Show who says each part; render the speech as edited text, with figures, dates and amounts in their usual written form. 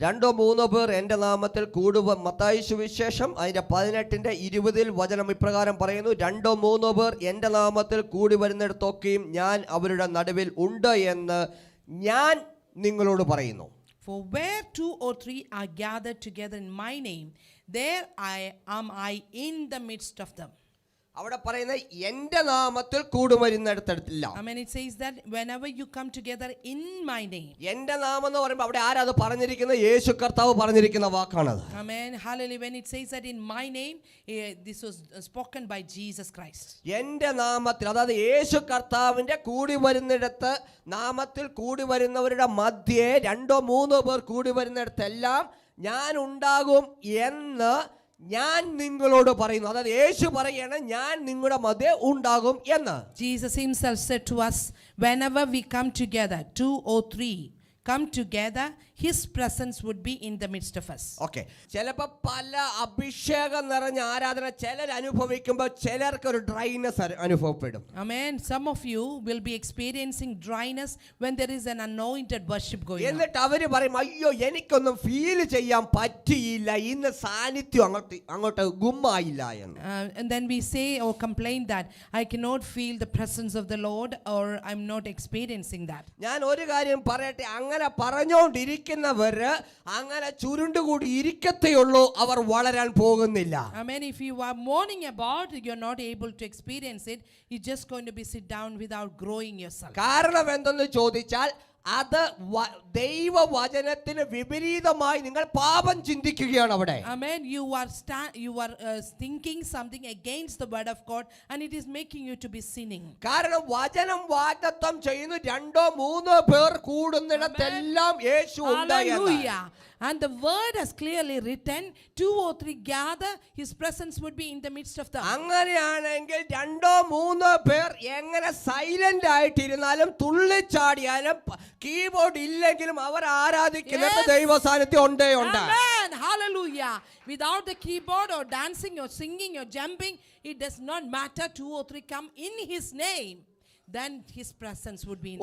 Speaker 1: രണ്ടോ മൂന്നോ പേർ എൻ്റെ നാമത്തിൽ കൂടുക. മത്തായി സുവിശേഷം അതിൻ്റെ 18:20 വചനം ഇപ്രകാരം പറയുന്നു, രണ്ടോ മൂന്നോ പേർ എൻ്റെ നാമത്തിൽ കൂടി വരുന്നിടത്തൊക്കെയും ഞാൻ അവരുടെ നടുവിൽ ഉണ്ട് എന്ന് ഞാൻ നിങ്ങളോട് പറയുന്നു.
Speaker 2: For where 2 or 3 are gathered together in my name, there am I in the midst of them.
Speaker 1: അവിടെ പറയുന്നത് എൻ്റെ നാമത്തിൽ കൂടുവരുന്നിടത്തില്ല.
Speaker 2: Amen. It says that whenever you come together in my name.
Speaker 1: എൻ്റെ നാമം എന്ന് പറയുമ്പോൾ അവിടെ ആരാ അത് പറഞ്ഞിരിക്കുന്നത്? യേശു കർത്താവ് പറഞ്ഞിരിക്കുന്ന വാക്കാണത്.
Speaker 2: Amen. Hallelujah. When it says that in my name, this was spoken by Jesus Christ.
Speaker 1: എൻ്റെ നാമത്തിൽ, അതായത് യേശു കർത്താവിൻ്റെ കൂടി വരുന്നിടത്ത്, നാമത്തിൽ കൂടി വരുന്നവരുടെ മധ്യേ രണ്ടോ മൂന്നോ പേർ കൂടി വരുന്നിടത്തെല്ലാം ഞാൻ ഉണ്ടാകും എന്ന് ഞാൻ നിങ്ങളോട് പറയുന്നു. അതായത് യേശു പറയാണ് ഞാൻ നിങ്ങളുടെ മധ്യേ ഉണ്ടാകും എന്ന്.
Speaker 2: Jesus himself said to us, whenever we come together, 2 or 3 come together, his presence would be in the midst of us.
Speaker 1: Okay. ചിലപ്പോൾ പല അഭിഷേകം നിറഞ്ഞ ആരാധന ചിലർ അനുഭവിക്കുമ്പോൾ ചിലർക്ക് ഒരു ഡ്രൈനെസ് അനുഭവപ്പെടും.
Speaker 2: Amen. Some of you will be experiencing dryness when there is an anointed worship going on.
Speaker 1: എന്നിട്ട് അവര് പറയും, അയ്യോ എനിക്കൊന്നും ഫീൽ ചെയ്യാൻ പറ്റിയില്ല, ഇന്ന് സാന്നിധ്യം അങ്ങോട്ട് ഗുമ്മായില്ല എന്ന്.
Speaker 2: And then we say or complain that I cannot feel the presence of the Lord, or I'm not experiencing that.
Speaker 1: ഞാൻ ഒരു കാര്യം പറയട്ടെ, അങ്ങനെ പറഞ്ഞുകൊണ്ടിരിക്കുന്നവര് അങ്ങനെ ചുരുണ്ടുകൂടി ഇരിക്കത്തേയുള്ളൂ, അവർ വളരാൻ പോകുന്നില്ല.
Speaker 2: Amen. If you are mourning about you're not able to experience it, you're just going to be sit down without growing yourself.
Speaker 1: കാരണം എന്തെന്ന് ചോദിച്ചാൽ അത് ദൈവവചനത്തിന് വിപരീതമായി നിങ്ങൾ പാപം ചിന്തിക്കുകയാണ് അവിടെ.
Speaker 2: Amen. You are thinking something against the word of God, and it is making you to be sinning.
Speaker 1: കാരണം വചനം വാഗ്ദത്തം ചെയ്യുന്നു, രണ്ടോ മൂന്നോ പേർ കൂടുന്നിടത്തെല്ലാം യേശു ഉണ്ട് എന്ന്.
Speaker 2: Hallelujah. And the word has clearly written, 2 or 3 gather, his presence would be in the midst of them.
Speaker 1: അങ്ങനെയാണെങ്കിൽ രണ്ടോ മൂന്നോ പേർ എങ്ങനെ സൈലന്റ് ആയിട്ടിരുന്നാലും തുള്ളിച്ചാടിയാലും കീബോർഡ് ഇല്ലെങ്കിലും അവർ ആരാധിക്കുന്നത് ദൈവ സാന്നിധ്യം ഉണ്ട്.
Speaker 2: Amen. Hallelujah. Without the keyboard or dancing or singing or jumping, it does not matter. 2 or 3 come in his name, then his presence would be in